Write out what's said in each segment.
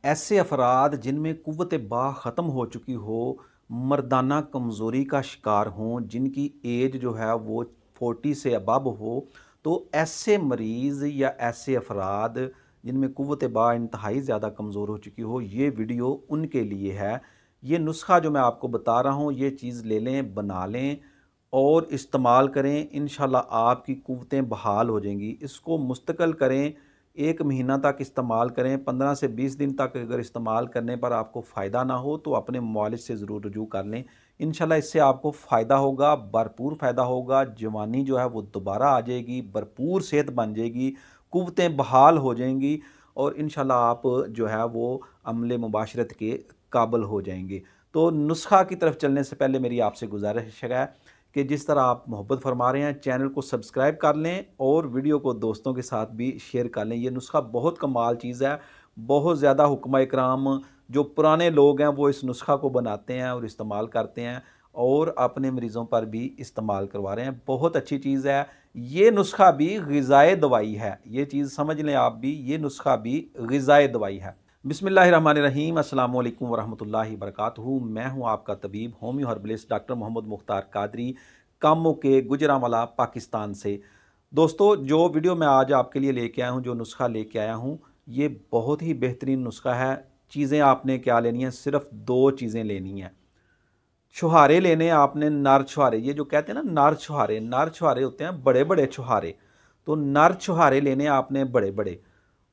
ऐसे अफराद जिनमें क़ुव्वत बा ख़त्म हो चुकी हो, मर्दाना कमज़ोरी का शिकार हों, जिनकी एज जो है वो 40 से अबव हो, तो ऐसे मरीज़ या ऐसे अफराद जिनमें क़ुव्वत बा इंतहाई ज़्यादा कमज़ोर हो चुकी हो, ये वीडियो उनके लिए है। ये नुस्ख़ा जो मैं आपको बता रहा हूँ, ये चीज़ ले लें, बना लें और इस्तेमाल करें। इंशाल्लाह आपकी क़ुव्वतें बहाल हो जाएंगी। इसको मुस्तकिल करें, 1 महीना तक इस्तेमाल करें। 15 से 20 दिन तक अगर इस्तेमाल करने पर आपको फ़ायदा ना हो तो अपने मुआलिज से ज़रूर रुजू कर लें। इंशाल्लाह इससे आपको फ़ायदा होगा, भरपूर फ़ायदा होगा। जवानी जो है वो दोबारा आ जाएगी, भरपूर सेहत बन जाएगी, क़ुव्वतें बहाल हो जाएंगी और इंशाल्लाह आप जो है वो अमले मुबाशरत के काबिल हो जाएंगे। तो नुस्ख़ा की तरफ चलने से पहले मेरी आपसे गुजारिश है कि जिस तरह आप मोहब्बत फरमा रहे हैं, चैनल को सब्सक्राइब कर लें और वीडियो को दोस्तों के साथ भी शेयर कर लें। ये नुस्ख़ा बहुत कमाल चीज़ है। बहुत ज़्यादा हुक्मा इकराम जो पुराने लोग हैं वो इस नुस्ख़ा को बनाते हैं और इस्तेमाल करते हैं और अपने मरीज़ों पर भी इस्तेमाल करवा रहे हैं। बहुत अच्छी चीज़ है। ये नुस्ख़ा भी ग़िज़ाए दवाई है। ये चीज़ समझ लें आप भी, ये नुस्ख़ा भी ग़िज़ाए दवाई है। बिस्मिल्लाहिर्रहमानिर्रहीम, अस्सलामु अलैकुम वरहमतुल्लाहि वबरकातुहू। मैं हूं आपका तबीब homeo herbalist doctor Mohammad Mukhtar Qadri, कामों के गुजरांवाला, पाकिस्तान से। दोस्तों, जो वीडियो मैं आज आपके लिए लेके आया हूं, जो नुस्ख़ा लेके आया हूं, ये बहुत ही बेहतरीन नुस्ख़ा है। चीज़ें आपने क्या लेनी है, सिर्फ 2 चीज़ें लेनी हैं। छुहारे लेने आपने, नर छुहारे। ये जो कहते हैं ना नर छुहारे होते हैं, बड़े बड़े छुहारे। तो नर छुहारे लेने आपने बड़े बड़े।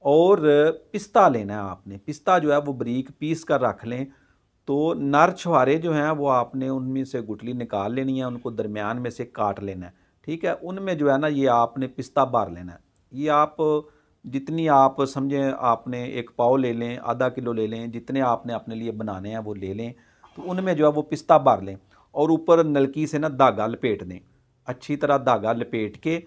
और पिस्ता लेना है आपने। पिस्ता जो है वो बारीक पीस कर रख लें। तो नर छुहारे जो हैं वो आपने उनमें से गुठली निकाल लेनी है, उनको दरमियान में से काट लेना है। ठीक है, उनमें जो है ना ये आपने पिस्ता भर लेना है। ये आप जितनी आप समझें, आपने 1 पाव ले लें, आधा किलो ले लें, जितने आपने अपने लिए बनाने हैं वो ले लें। तो उनमें जो है वो पिस्ता भर लें और ऊपर नलकी से ना धागा लपेट दें। अच्छी तरह धागा लपेट के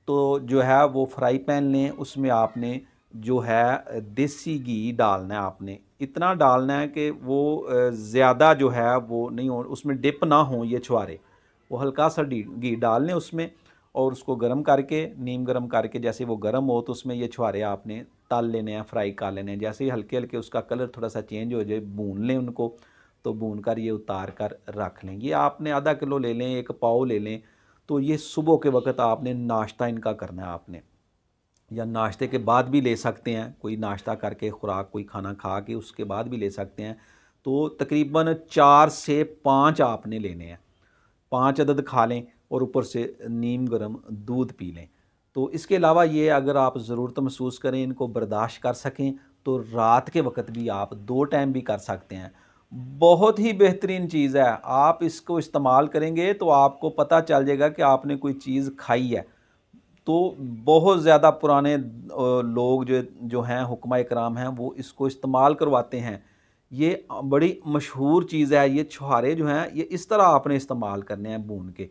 तो जो है वो फ्राई पैन लें, उसमें आपने जो है देसी घी डालना है। आपने इतना डालना है कि वो ज़्यादा जो है वो नहीं हो, उसमें डिप ना हो ये छुहारे। वो हल्का सा घी डाल लें उसमें और उसको गर्म करके, नीम गर्म करके, जैसे वो गर्म हो तो उसमें ये छुहारे आपने तल लेने हैं, फ्राई कर लेने हैं। जैसे ही हल्के हल्के उसका कलर थोड़ा सा चेंज हो जाए, भून लें उनको। तो भून कर ये उतार कर रख लें। ये आपने आधा किलो ले लें, 1 पाव ले लें। तो ये सुबह के वक्त आपने नाश्ता इनका करना है आपने, या नाश्ते के बाद भी ले सकते हैं। कोई नाश्ता करके, खुराक कोई खाना खा के उसके बाद भी ले सकते हैं। तो तकरीबन 4 से 5 आपने लेने हैं। 5 अदद खा लें और ऊपर से नीम गर्म दूध पी लें। तो इसके अलावा ये अगर आप ज़रूरत महसूस करें, इनको बर्दाश्त कर सकें, तो रात के वक्त भी आप 2 टाइम भी कर सकते हैं। बहुत ही बेहतरीन चीज़ है। आप इसको इस्तेमाल करेंगे तो आपको पता चल जाएगा कि आपने कोई चीज़ खाई है। तो बहुत ज़्यादा पुराने लोग जो हैं, हुक्मा इकराम हैं, वो इसको इस्तेमाल करवाते हैं। ये बड़ी मशहूर चीज़ है। ये छुहारे जो हैं ये इस तरह आपने इस्तेमाल करने हैं भून के।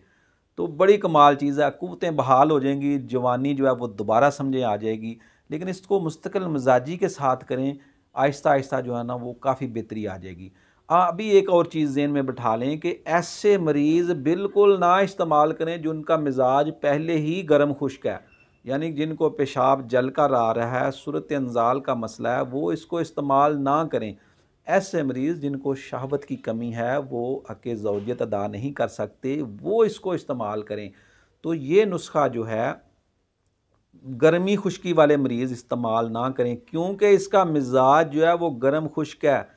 तो बड़ी कमाल चीज़ है। क़ुव्वतें बहाल हो जाएंगी, जवानी जो है वो दोबारा समझे आ जाएगी। लेकिन इसको मुस्तकिल मिजाजी के साथ करें, आहिस्ता आहिस्ता जो है ना वो काफ़ी बेहतरी आ जाएगी। अभी एक और चीज़ ज़हन में बिठा लें कि ऐसे मरीज़ बिल्कुल ना इस्तेमाल करें जिनका मिजाज पहले ही गर्म खुश्क है, यानी जिनको पेशाब जल कर आ रहा है, सूरत अंजाल का मसला है, वो इसको इस्तेमाल ना करें। ऐसे मरीज़ जिनको शहवत की कमी है, वो हक़ ज़ौजियत अदा नहीं कर सकते, वो इसको इस्तेमाल करें। तो ये नुस्ख़ा जो है गर्मी खुश्की वाले मरीज़ इस्तेमाल ना करें, क्योंकि इसका मिजाज जो है वो गर्म खुश्क है।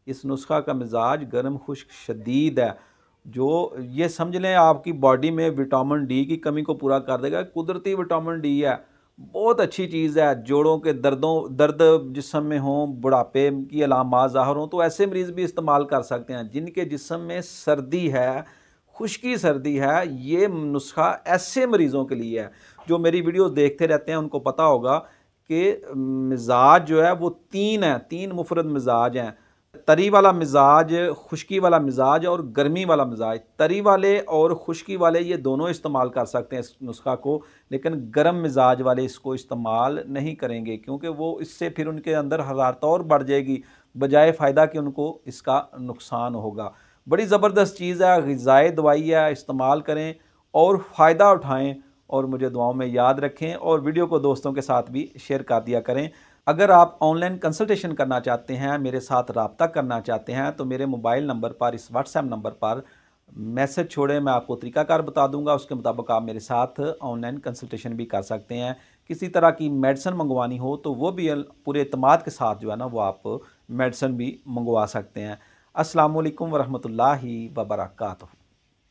इस नुस्ख़ा का मिजाज गर्म खुश्क शदीद है, जो ये समझ लें आपकी बॉडी में विटामिन डी की कमी को पूरा कर देगा। कुदरती विटामिन डी है, बहुत अच्छी चीज़ है। जोड़ों के दर्द जिस्म में हों, बुढ़ापे की अलामात ज़ाहिर हों, तो ऐसे मरीज़ भी इस्तेमाल कर सकते हैं। जिनके जिस्म में सर्दी है, खुश्की सर्दी है, ये नुस्ख़ा ऐसे मरीज़ों के लिए है। जो मेरी वीडियोस देखते रहते हैं उनको पता होगा कि मिजाज जो है वो 3 है, 3 मुफरद मिजाज हैं। तरी वाला मिजाज, खुश्की वाला मिजाज और गर्मी वाला मिजाज। तरी वाले और खुश्की वाले ये दोनों इस्तेमाल कर सकते हैं इस नुस्ख़ा को, लेकिन गर्म मिजाज वाले इसको इस्तेमाल नहीं करेंगे, क्योंकि वो इससे फिर उनके अंदर हरारत और बढ़ जाएगी, बजाय फ़ायदा कि उनको इसका नुकसान होगा। बड़ी ज़बरदस्त चीज़ है, ग़िज़ाए दवाई है। इस्तेमाल करें और फ़ायदा उठाएँ और मुझे दुआओं में याद रखें और वीडियो को दोस्तों के साथ भी शेयर कर दिया करें। अगर आप ऑनलाइन कंसल्टेशन करना चाहते हैं, मेरे साथ रब्ता करना चाहते हैं, तो मेरे मोबाइल नंबर पर, इस व्हाट्सएप नंबर पर मैसेज छोड़ें, मैं आपको तरीकाकार बता दूंगा। उसके मुताबिक आप मेरे साथ ऑनलाइन कंसल्टेशन भी कर सकते हैं। किसी तरह की मेडिसिन मंगवानी हो तो वो भी पूरे एतमाद के साथ जो है ना वो आप मेडिसिन भी मंगवा सकते हैं। अस्सलाम वालेकुम वरहमतुल्लाहि वबरकातुहू।